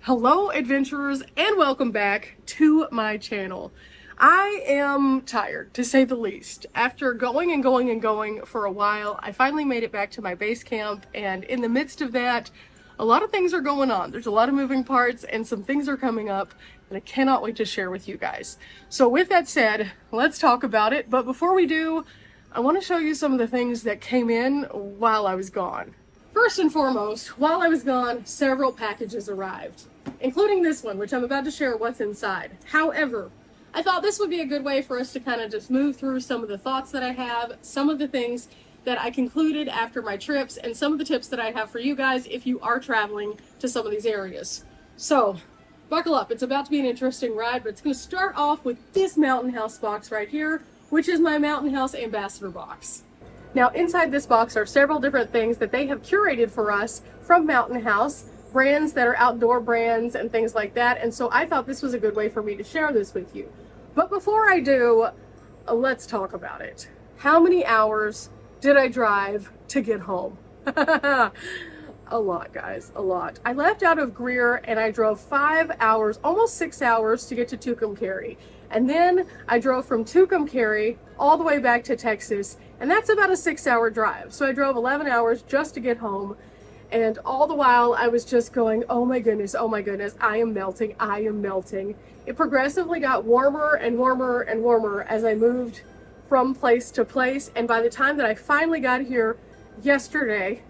Hello adventurers and welcome back to my channel. I am tired, to say the least. After going for a while, I finally made it back to my base camp, and in the midst of that, a lot of things are going on. There's a lot of moving parts and some things are coming up and I cannot wait to share with you guys. So with that said, let's talk about it. But before we do, I want to show you some of the things that came in while I was gone. First and foremost, while I was gone, several packages arrived, including this one, which I'm about to share what's inside. However, I thought this would be a good way for us to kind of just move through some of the thoughts that I have, some of the things that I concluded after my trips, and some of the tips that I have for you guys if you are traveling to some of these areas. So, buckle up. It's about to be an interesting ride, but it's going to start off with this Mountain House box right here, which is my Mountain House Ambassador box. Now, inside this box are several different things that they have curated for us from Mountain House, brands that are outdoor brands and things like that. And so I thought this was a good way for me to share this with you. But before I do, let's talk about it. How many hours did I drive to get home? A lot, guys, a lot. I left out of Greer and I drove 5 hours, almost 6 hours to get to Tucumcari. And then I drove from Tucumcari all the way back to Texas, and that's about a 6-hour drive. So I drove 11 hours just to get home. And all the while I was just going, oh my goodness, I am melting, I am melting. It progressively got warmer and warmer and warmer as I moved from place to place. And by the time that I finally got here yesterday,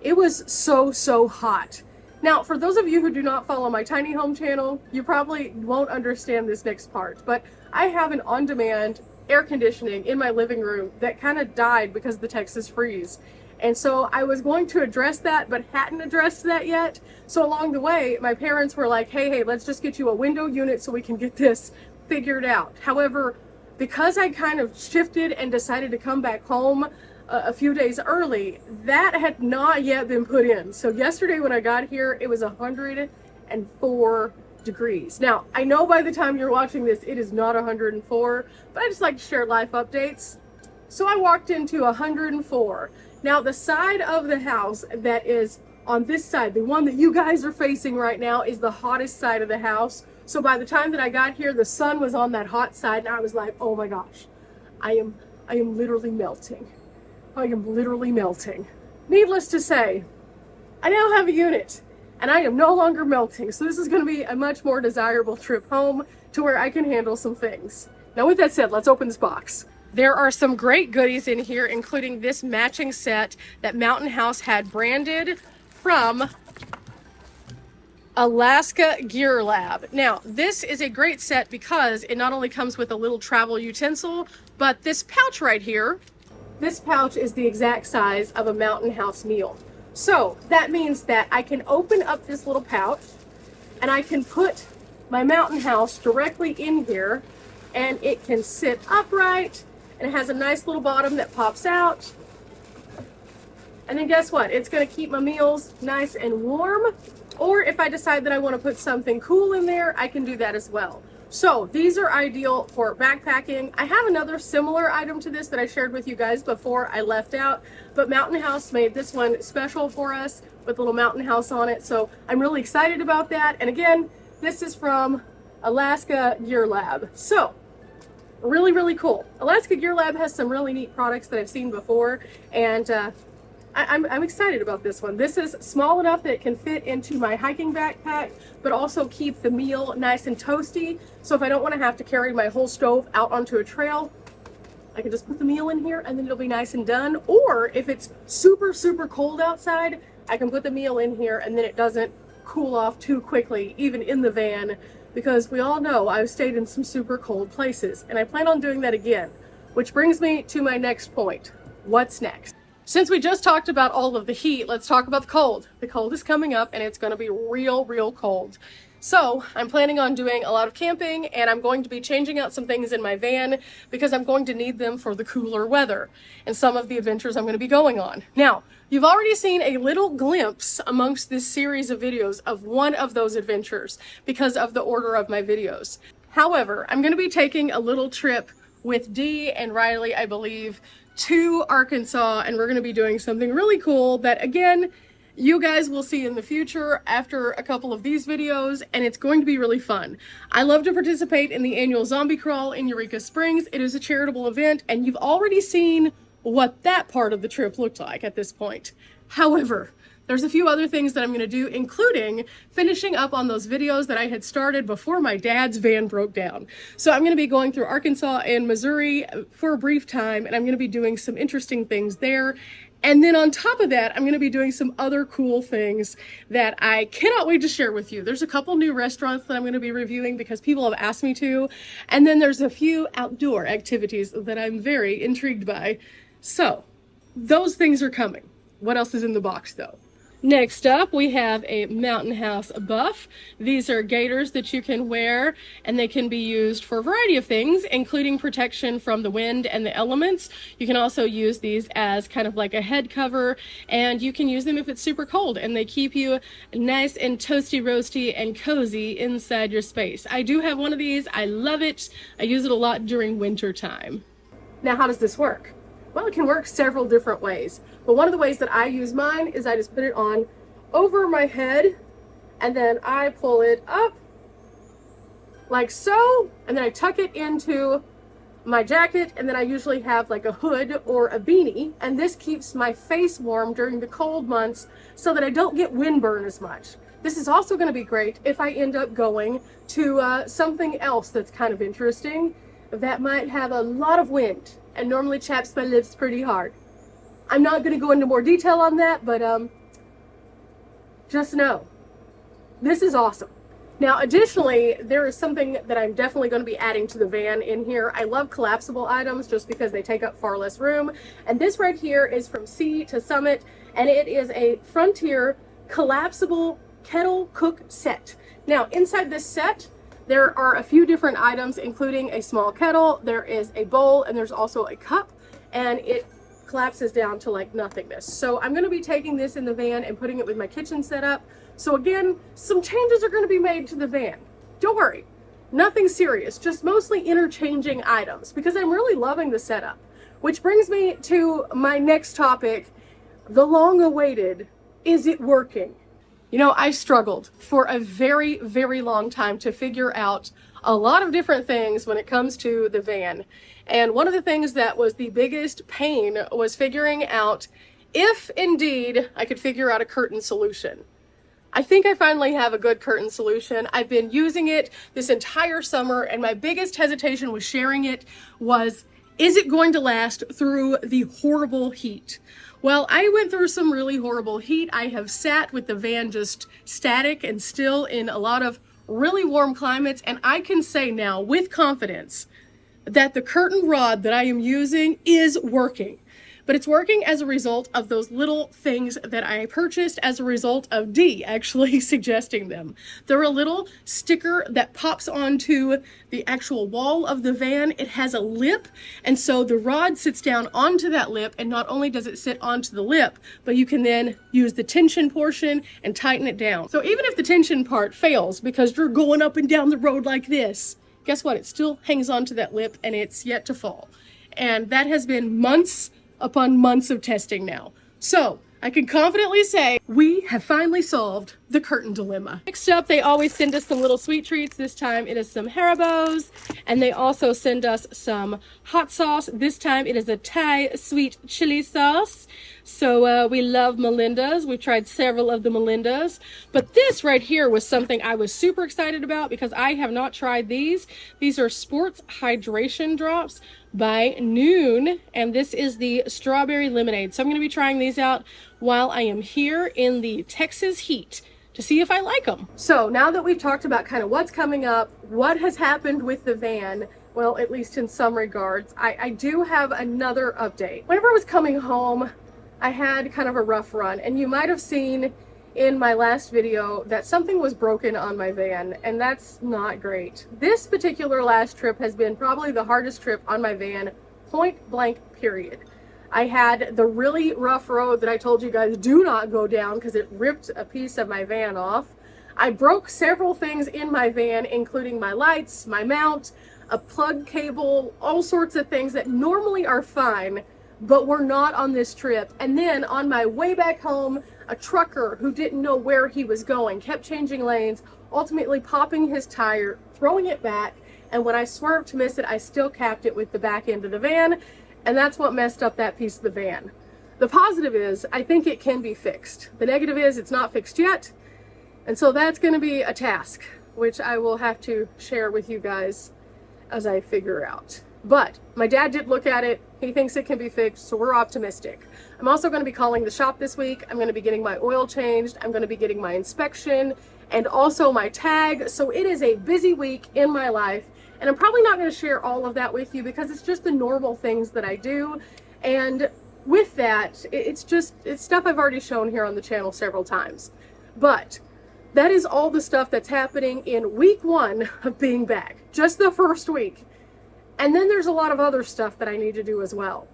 it was so hot. Now, for those of you who do not follow my tiny home channel, you probably won't understand this next part, but I have an on-demand air conditioning in my living room that kind of died because of the Texas freeze. And so I was going to address that, but hadn't addressed that yet. So along the way, my parents were like, hey, let's just get you a window unit so we can get this figured out. However, because I kind of shifted and decided to come back home a few days early, that had not yet been put in. So yesterday when I got here, it was 104 degrees. Now, I know by the time you're watching this, it is not 104, but I just like to share life updates. So I walked into 104. Now, the side of the house that is on this side, the one that you guys are facing right now, is the hottest side of the house. So by the time that I got here, the sun was on that hot side, and I was like, oh my gosh, I am literally melting. I am literally melting. Needless to say, I now have a unit and I am no longer melting. So this is going to be a much more desirable trip home to where I can handle some things. Now with that said, let's open this box. There are some great goodies in here, including this matching set that Mountain House had branded from Alaska Gear Lab. Now, this is a great set because it not only comes with a little travel utensil, but this pouch right here, this pouch is the exact size of a Mountain House meal. So that means that I can open up this little pouch and I can put my Mountain House directly in here, and it can sit upright, and it has a nice little bottom that pops out. And then guess what? It's going to keep my meals nice and warm. Or if I decide that I want to put something cool in there, I can do that as well. So these are ideal for backpacking. I have another similar item to this that I shared with you guys before I left out, but Mountain House made this one special for us with a little Mountain House on it. So I'm really excited about that. And again, this is from Alaska Gear Lab. So really cool. Alaska Gear Lab has some really neat products that I've seen before, and I'm excited about this one. This is small enough that it can fit into my hiking backpack, but also keep the meal nice and toasty. So if I don't want to have to carry my whole stove out onto a trail, I can just put the meal in here and then it'll be nice and done. Or if it's super cold outside, I can put the meal in here and then it doesn't cool off too quickly, even in the van, because we all know I've stayed in some super cold places and I plan on doing that again. Which brings me to my next point. What's next? Since we just talked about all of the heat, let's talk about the cold. The cold is coming up and it's going to be real cold. So I'm planning on doing a lot of camping, and I'm going to be changing out some things in my van because I'm going to need them for the cooler weather and some of the adventures I'm going to be going on. Now, you've already seen a little glimpse amongst this series of videos of one of those adventures because of the order of my videos. However, I'm going to be taking a little trip with Dee and Riley, I believe, to Arkansas, and we're going to be doing something really cool that, again, you guys will see in the future after a couple of these videos, and it's going to be really fun. I love to participate in the annual zombie crawl in Eureka Springs. It is a charitable event, and you've already seen what that part of the trip looked like at this point. However, there's a few other things that I'm going to do, including finishing up on those videos that I had started before my dad's van broke down. So I'm going to be going through Arkansas and Missouri for a brief time, and I'm going to be doing some interesting things there. And then on top of that, I'm going to be doing some other cool things that I cannot wait to share with you. There's a couple new restaurants that I'm going to be reviewing because people have asked me to. And then there's a few outdoor activities that I'm very intrigued by. So those things are coming. What else is in the box though? Next up, we have a Mountain House buff. These are gaiters that you can wear, and they can be used for a variety of things, including protection from the wind and the elements. You can also use these as kind of like a head cover, and you can use them if it's super cold, and they keep you nice and toasty, roasty, and cozy inside your space. I do have one of these. I love it. I use it a lot during winter time. Now, how does this work? Well, it can work several different ways, but one of the ways that I use mine is I just put it on over my head, and then I pull it up like so, and then I tuck it into my jacket, and then I usually have like a hood or a beanie, and this keeps my face warm during the cold months so that I don't get windburn as much. This is also going to be great if I end up going to something else that's kind of interesting that might have a lot of wind and normally chaps my lips pretty hard. I'm not going to go into more detail on that, but just know, this is awesome. Now, additionally, there is something that I'm definitely going to be adding to the van in here. I love collapsible items just because they take up far less room. And this right here is from Sea to Summit, and it is a Frontier collapsible kettle cook set. Now, inside this set, there are a few different items, including a small kettle, there is a bowl, and there's also a cup, and it collapses down to like nothingness. So I'm going to be taking this in the van and putting it with my kitchen setup. So again, some changes are going to be made to the van. Don't worry, nothing serious, just mostly interchanging items because I'm really loving the setup. Which brings me to my next topic, the long-awaited, is it working? You know, I struggled for a very, very long time to figure out a lot of different things when it comes to the van. And one of the things that was the biggest pain was figuring out if indeed I could figure out a curtain solution. I think I finally have a good curtain solution. I've been using it this entire summer, and my biggest hesitation with sharing it was, is it going to last through the horrible heat? Well, I went through some really horrible heat. I have sat with the van just static and still in a lot of really warm climates, and I can say now with confidence that the curtain rod that I am using is working. But it's working as a result of those little things that I purchased as a result of Dee actually suggesting them. They're a little sticker that pops onto the actual wall of the van. It has a lip, and so the rod sits down onto that lip, and not only does it sit onto the lip, but you can then use the tension portion and tighten it down. So even if the tension part fails because you're going up and down the road like this, guess what? It still hangs onto that lip and it's yet to fall. And that has been months upon months of testing now. So I can confidently say we have finally solved the curtain dilemma. Next up, they always send us some little sweet treats. This time it is some Haribos, and they also send us some hot sauce. This time it is a Thai sweet chili sauce. So we love Melinda's. We've tried several of the Melinda's, but this right here was something I was super excited about because I have not tried these. These are sports hydration drops by Noon, and this is the strawberry lemonade. So I'm going to be trying these out while I am here in the Texas heat to see if I like them. So now that we've talked about kind of what's coming up, what has happened with the van, well, at least in some regards, I do have another update. Whenever I was coming home, I had kind of a rough run, and you might have seen in my last video that something was broken on my van, and that's not great. This particular last trip has been probably the hardest trip on my van, point blank period. I had the really rough road that I told you guys do not go down because it ripped a piece of my van off. I broke several things in my van, including my lights, my mount, a plug cable, all sorts of things that normally are fine, but were not on this trip. And then on my way back home, a trucker who didn't know where he was going, kept changing lanes, ultimately popping his tire, throwing it back, and when I swerved to miss it, I still capped it with the back end of the van, and that's what messed up that piece of the van. The positive is, I think it can be fixed. The negative is, it's not fixed yet, and so that's going to be a task, which I will have to share with you guys as I figure out. But my dad did look at it. He thinks it can be fixed, so we're optimistic. I'm also going to be calling the shop this week. I'm going to be getting my oil changed. I'm going to be getting my inspection and also my tag. So it is a busy week in my life, and I'm probably not going to share all of that with you because it's just the normal things that I do. And with that, it's stuff I've already shown here on the channel several times. But that is all the stuff that's happening in week 1 of being back, just the first week. And then there's a lot of other stuff that I need to do as well.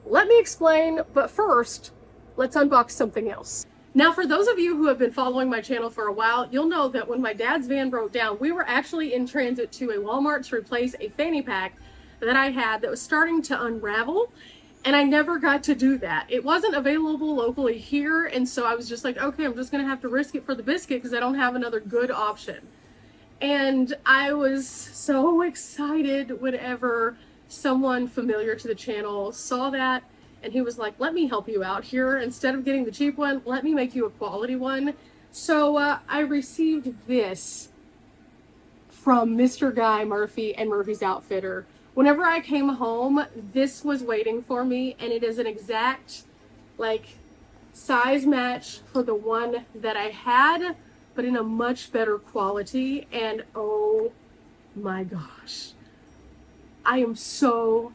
Let me explain, but first, let's unbox something else. Now, for those of you who have been following my channel for a while, you'll know that when my dad's van broke down, we were actually in transit to a Walmart to replace a fanny pack that I had that was starting to unravel, and I never got to do that. It wasn't available locally here, and so I was just like, okay, I'm just gonna have to risk it for the biscuit because I don't have another good option. And I was so excited whenever someone familiar to the channel saw that, and he was like, let me help you out here. Instead of getting the cheap one, let me make you a quality one. So I received this from Mr. Guy Murphy and Murphy's Outfitter. Whenever I came home, this was waiting for me, and it is an exact size match for the one that I had, but in a much better quality. And oh my gosh, I am so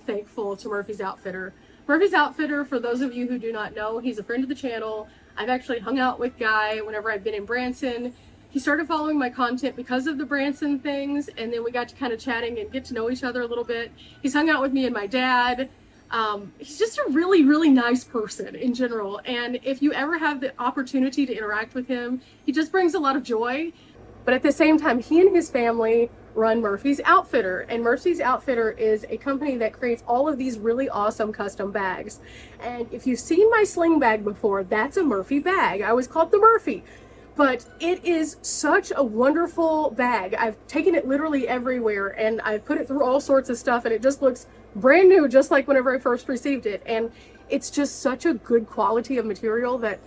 thankful to Murphy's Outfitter. Murphy's Outfitter, for those of you who do not know, he's a friend of the channel. I've actually hung out with Guy whenever I've been in Branson. He started following my content because of the Branson things, and then we got to kind of chatting and get to know each other a little bit. He's hung out with me and my dad. He's just a really nice person in general, and if you ever have the opportunity to interact with him, he just brings a lot of joy. But at the same time, he and his family run Murphy's Outfitter, and Murphy's Outfitter is a company that creates all of these really awesome custom bags. And if you've seen my sling bag before, that's a Murphy bag. I always call it the Murphy, but it is such a wonderful bag. I've taken it literally everywhere, and I've put it through all sorts of stuff, and it just looks brand new, just like whenever I first received it. And it's just such a good quality of material that,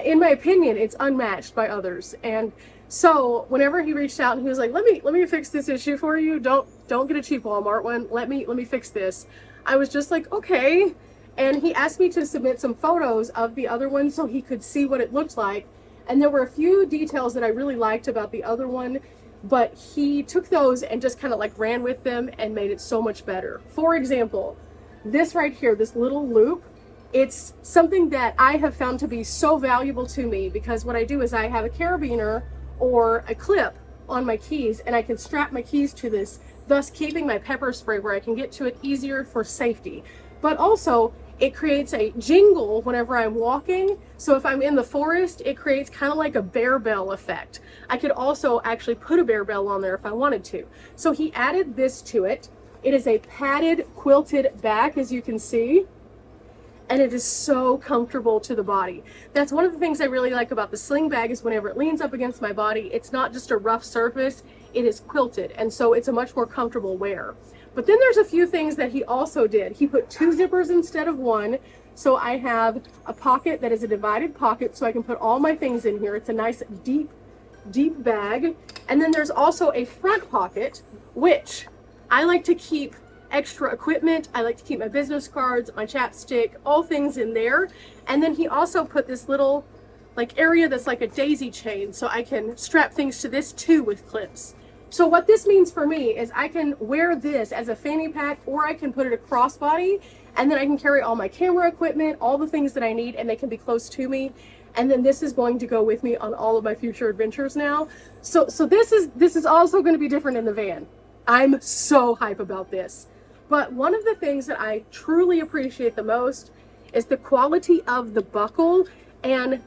in my opinion, it's unmatched by others. And so whenever he reached out and he was like, let me fix this issue for you, don't get a cheap Walmart one, let me fix this, I was just like, okay. And he asked me to submit some photos of the other one so he could see what it looked like. And there were a few details that I really liked about the other one, but he took those and just kind of ran with them and made it so much better. For example, this right here, this little loop, it's something that I have found to be so valuable to me, because what I do is I have a carabiner or a clip on my keys, and I can strap my keys to this, thus keeping my pepper spray where I can get to it easier for safety. But also, it creates a jingle whenever I'm walking. So if I'm in the forest, it creates kind of like a bear bell effect. I could also actually put a bear bell on there if I wanted to. So he added this to it. It is a padded quilted back, as you can see, and it is so comfortable to the body. That's one of the things I really like about the sling bag, is whenever it leans up against my body, it's not just a rough surface, it is quilted, and so it's a much more comfortable wear. But then there's a few things that he also did. He put 2 zippers instead of 1. So I have a pocket that is a divided pocket, so I can put all my things in here. It's a nice deep bag. And then there's also a front pocket, which I like to keep extra equipment. I like to keep my business cards, my chapstick, all things in there. And then he also put this little area that's like a daisy chain, so I can strap things to this too with clips. So what this means for me is I can wear this as a fanny pack, or I can put it a crossbody, and then I can carry all my camera equipment, all the things that I need, and they can be close to me. And then this is going to go with me on all of my future adventures now. So this is also going to be different in the van. I'm so hype about this. But one of the things that I truly appreciate the most is the quality of the buckle and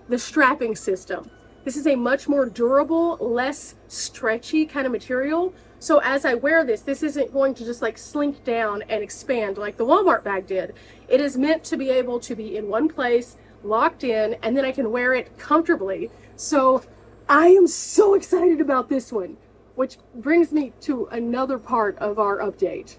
the strapping system. This is a much more durable, less stretchy kind of material. So as I wear this, this isn't going to just slink down and expand like the Walmart bag did. It is meant to be able to be in one place, locked in, and then I can wear it comfortably. So I am so excited about this one, which brings me to another part of our update.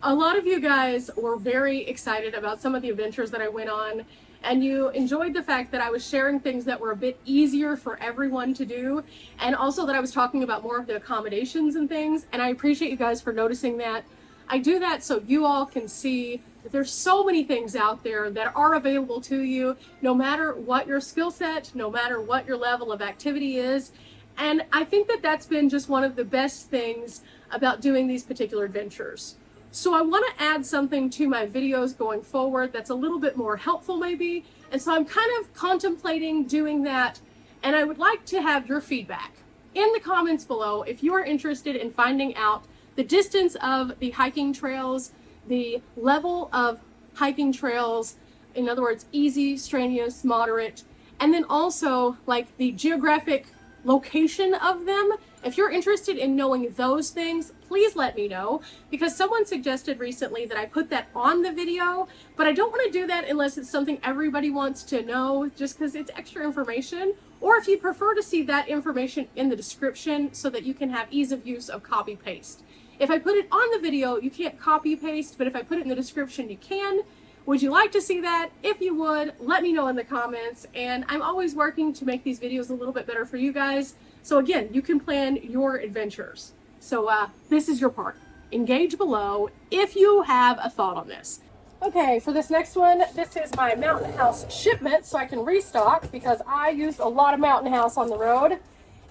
A lot of you guys were very excited about some of the adventures that I went on, and you enjoyed the fact that I was sharing things that were a bit easier for everyone to do, and also that I was talking about more of the accommodations and things, and I appreciate you guys for noticing that. I do that so you all can see that there's so many things out there that are available to you, no matter what your skill set, no matter what your level of activity is. And I think that that's been just one of the best things about doing these particular adventures. So I want to add something to my videos going forward that's a little bit more helpful maybe. And so I'm kind of contemplating doing that. And I would like to have your feedback in the comments below if you are interested in finding out the distance of the hiking trails, the level of hiking trails, in other words, easy, strenuous, moderate, and then also like the geographic location of them. If you're interested in knowing those things, please let me know, because someone suggested recently that I put that on the video, but I don't want to do that unless it's something everybody wants to know, just because it's extra information, or if you prefer to see that information in the description so that you can have ease of use of copy paste. If I put it on the video, you can't copy paste, but if I put it in the description, you can. Would you like to see that? If you would, let me know in the comments. And I'm always working to make these videos a little bit better for you guys. So again, you can plan your adventures. So this is your part. Engage below if you have a thought on this. Okay, for this next one, this is my Mountain House shipment, so I can restock because I used a lot of Mountain House on the road.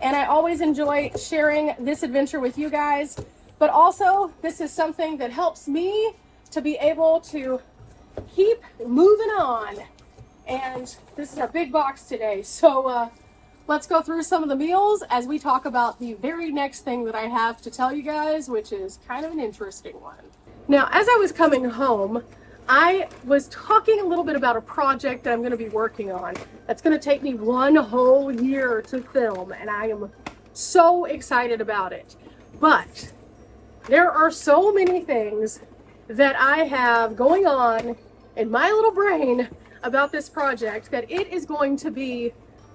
And I always enjoy sharing this adventure with you guys. But also, this is something that helps me to be able to keep moving on. And this is a big box today. So let's go through some of the meals as we talk about the very next thing that I have to tell you guys, which is kind of an interesting one. Now, as I was coming home, I was talking a little bit about a project that I'm going to be working on. That's going to take me one whole year to film, and I am so excited about it. But there are so many things that I have going on in my little brain about this project that it is going to be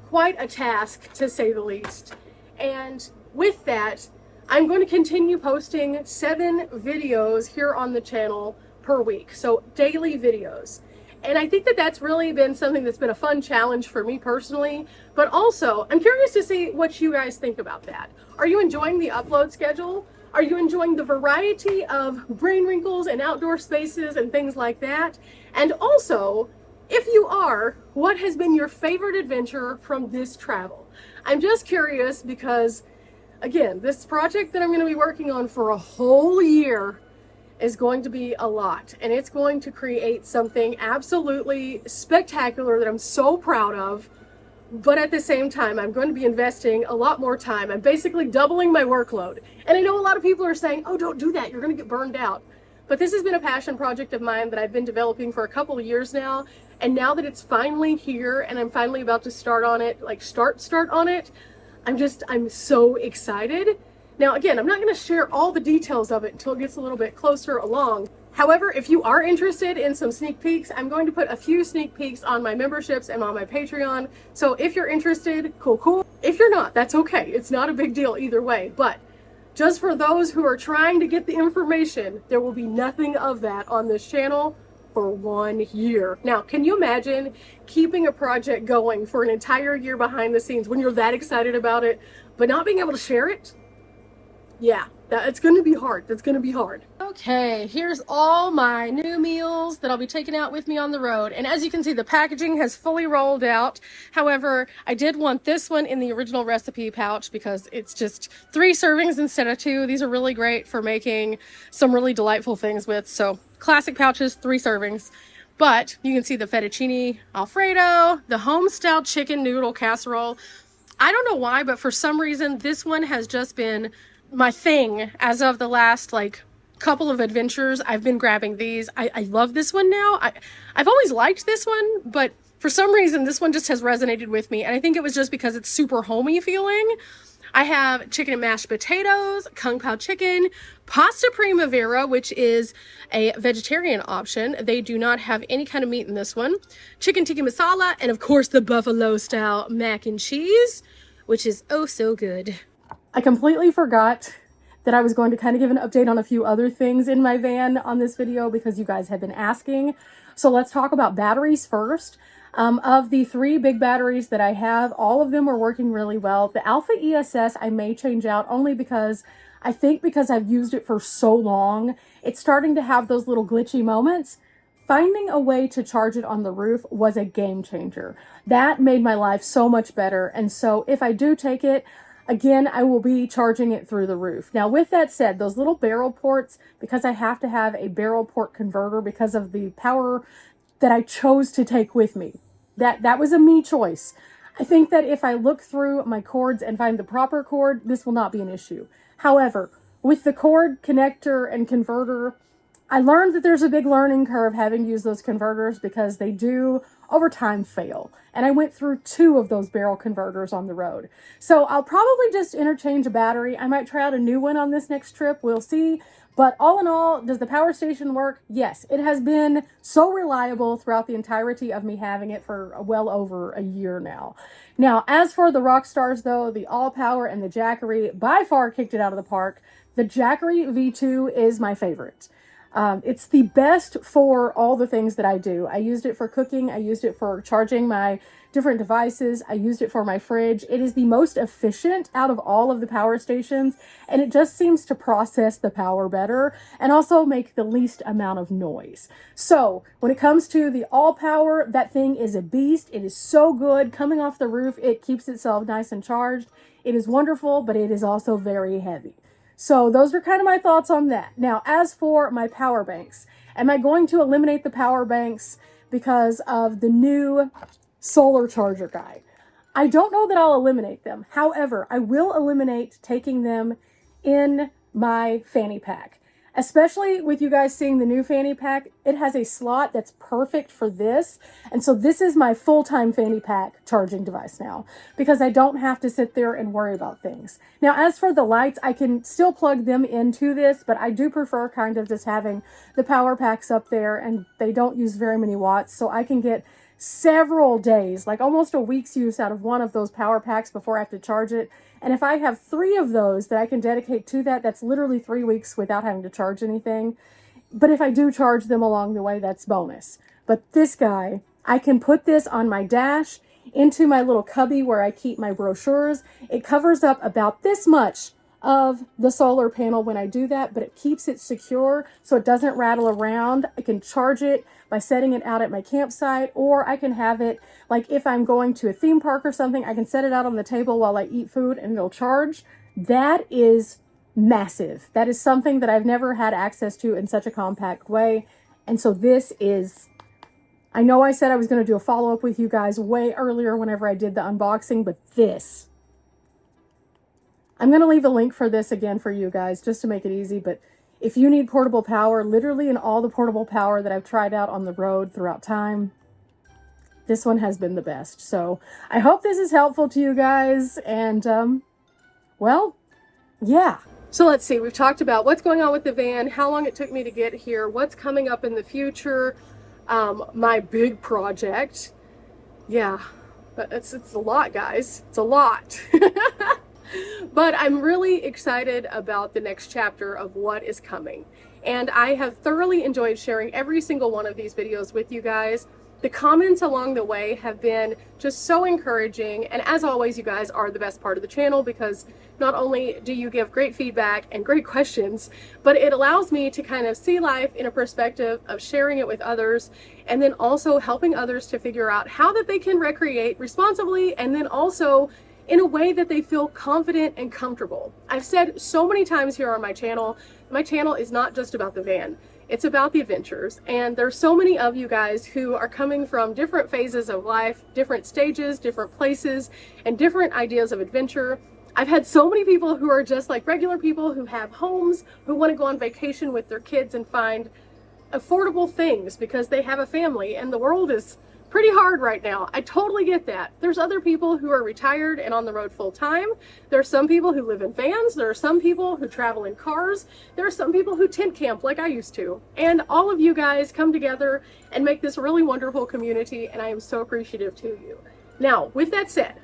quite a task, to say the least. And with that, I'm going to continue posting 7 videos here on the channel per week, so daily videos. And I think that that's really been something that's been a fun challenge for me personally, but also I'm curious to see what you guys think about that. Are you enjoying the upload schedule? Are you enjoying the variety of brain wrinkles and outdoor spaces and things like that? And also, if you are, what has been your favorite adventure from this travel? I'm just curious because, again, this project that I'm going to be working on for a whole year is going to be a lot, and it's going to create something absolutely spectacular that I'm so proud of. But at the same time, I'm going to be investing a lot more time. I'm basically doubling my workload. And I know a lot of people are saying, oh, don't do that, you're going to get burned out. But this has been a passion project of mine that I've been developing for a couple of years now. And now that it's finally here and I'm finally about to start on it, like start on it, I'm so excited. Now, again, I'm not going to share all the details of it until it gets a little bit closer along. However, if you are interested in some sneak peeks, I'm going to put a few sneak peeks on my memberships and on my Patreon. So if you're interested, cool. If you're not, that's okay. It's not a big deal either way. But just for those who are trying to get the information, there will be nothing of that on this channel for 1 year. Now, can you imagine keeping a project going for an entire year behind the scenes when you're that excited about it, but not being able to share it? Yeah, it's going to be hard. That's going to be hard. Okay, here's all my new meals that I'll be taking out with me on the road. And as you can see, the packaging has fully rolled out. However, I did want this one in the original recipe pouch because it's just 3 servings instead of 2. These are really great for making some really delightful things with. So classic pouches, 3 servings. But you can see the fettuccine Alfredo, the home-style chicken noodle casserole. I don't know why, but for some reason, this one has just been my thing as of the last couple of adventures. I've been grabbing these. I love this one now. I've always liked this one, but for some reason this one just has resonated with me, and I think it was just because it's super homey feeling. I have chicken and mashed potatoes, kung pao chicken, pasta primavera, which is a vegetarian option. They do not have any kind of meat in this one. Chicken tikka masala, and of course the buffalo style mac and cheese, which is oh so good. I completely forgot that I was going to kind of give an update on a few other things in my van on this video because you guys have been asking. So let's talk about batteries first. Of the 3 big batteries that I have, all of them are working really well. The Alpha ESS I may change out only because I think because I've used it for so long, it's starting to have those little glitchy moments. Finding a way to charge it on the roof was a game changer. That made my life so much better. And so if I do take it, again, I will be charging it through the roof. Now, with that said, those little barrel ports, because I have to have a barrel port converter because of the power that I chose to take with me. That was a me choice. I think that if I look through my cords and find the proper cord, this will not be an issue. However, with the cord connector and converter, I learned that there's a big learning curve having used those converters because they do over time fail. And I went through 2 of those barrel converters on the road. So I'll probably just interchange a battery. I might try out a new one on this next trip. We'll see. But all in all, does the power station work? Yes, it has been so reliable throughout the entirety of me having it for well over a year now. Now, as for the rock stars though, the All Power and the Jackery by far kicked it out of the park. The Jackery V2 is my favorite. It's the best for all the things that I do. I used it for cooking. I used it for charging my different devices. I used it for my fridge. It is the most efficient out of all of the power stations, and it just seems to process the power better and also make the least amount of noise. So when it comes to the All Power, that thing is a beast. It is so good. Coming off the roof, it keeps itself nice and charged. It is wonderful, but it is also very heavy. So those are kind of my thoughts on that. Now, as for my power banks, am I going to eliminate the power banks because of the new solar charger guy? I don't know that I'll eliminate them. However, I will eliminate taking them in my fanny pack. Especially with you guys seeing the new fanny pack, it has a slot that's perfect for this. And so this is my full-time fanny pack charging device now because I don't have to sit there and worry about things. Now, as for the lights, I can still plug them into this, but I do prefer kind of just having the power packs up there, and they don't use very many watts. So I can get several days, like almost a week's use out of one of those power packs before I have to charge it. And if I have 3 of those that I can dedicate to that, that's literally 3 weeks without having to charge anything. But if I do charge them along the way, that's bonus. But this guy, I can put this on my dash into my little cubby where I keep my brochures. It covers up about this much of the solar panel when I do that, but it keeps it secure so it doesn't rattle around. I can charge it by setting it out at my campsite, or I can have it like if I'm going to a theme park or something, I can set it out on the table while I eat food and it'll charge. That is massive. That is something that I've never had access to in such a compact way. And so this is, I know I said I was going to do a follow-up with you guys way earlier whenever I did the unboxing, but this, I'm going to leave a link for this again for you guys just to make it easy. But if you need portable power, literally in all the portable power that I've tried out on the road throughout time, this one has been the best. So I hope this is helpful to you guys. And, well, yeah. So let's see, we've talked about what's going on with the van, how long it took me to get here, what's coming up in the future, my big project. Yeah, but it's a lot, guys. It's a lot. But I'm really excited about the next chapter of what is coming. And I have thoroughly enjoyed sharing every single one of these videos with you guys. The comments along the way have been just so encouraging. And as always, you guys are the best part of the channel because not only do you give great feedback and great questions, but it allows me to kind of see life in a perspective of sharing it with others and then also helping others to figure out how that they can recreate responsibly and then also in a way that they feel confident and comfortable. I've said so many times here on my channel is not just about the van. It's about the adventures. And there's so many of you guys who are coming from different phases of life, different stages, different places, and different ideas of adventure. I've had so many people who are just like regular people who have homes, who want to go on vacation with their kids and find affordable things because they have a family and the world is pretty hard right now. I totally get that. There's other people who are retired and on the road full time. There are some people who live in vans. There are some people who travel in cars. There are some people who tent camp like I used to. And all of you guys come together and make this really wonderful community, and I am so appreciative to you. Now, with that said,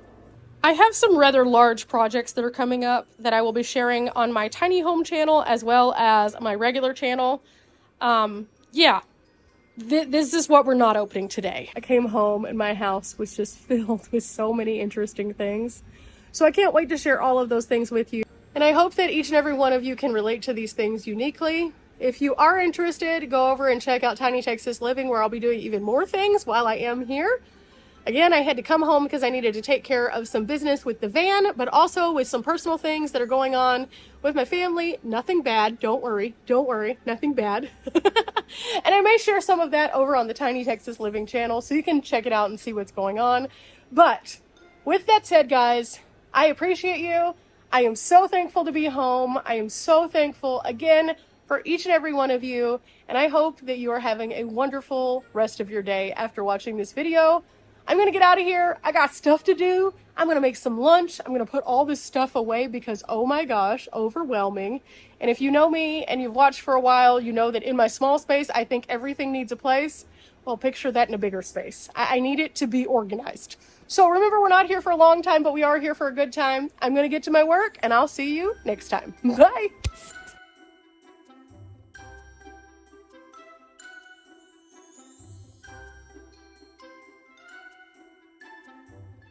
I have some rather large projects that are coming up that I will be sharing on my tiny home channel as well as my regular channel. Yeah. This is what we're not opening today. I came home and my house was just filled with so many interesting things. So I can't wait to share all of those things with you. And I hope that each and every one of you can relate to these things uniquely. If you are interested, go over and check out Tiny Texas Living, where I'll be doing even more things while I am here. Again, I had to come home because I needed to take care of some business with the van, but also with some personal things that are going on with my family. Nothing bad. Don't worry. Don't worry. Nothing bad. And I may share some of that over on the Tiny Texas Living channel, so you can check it out and see what's going on. But with that said, guys, I appreciate you. I am so thankful to be home. I am so thankful again for each and every one of you. And I hope that you are having a wonderful rest of your day after watching this video. I'm going to get out of here. I got stuff to do. I'm going to make some lunch. I'm going to put all this stuff away because, oh my gosh, overwhelming. And if you know me and you've watched for a while, you know that in my small space, I think everything needs a place. Well, picture that in a bigger space. I need it to be organized. So remember, we're not here for a long time, but we are here for a good time. I'm going to get to my work and I'll see you next time. Bye.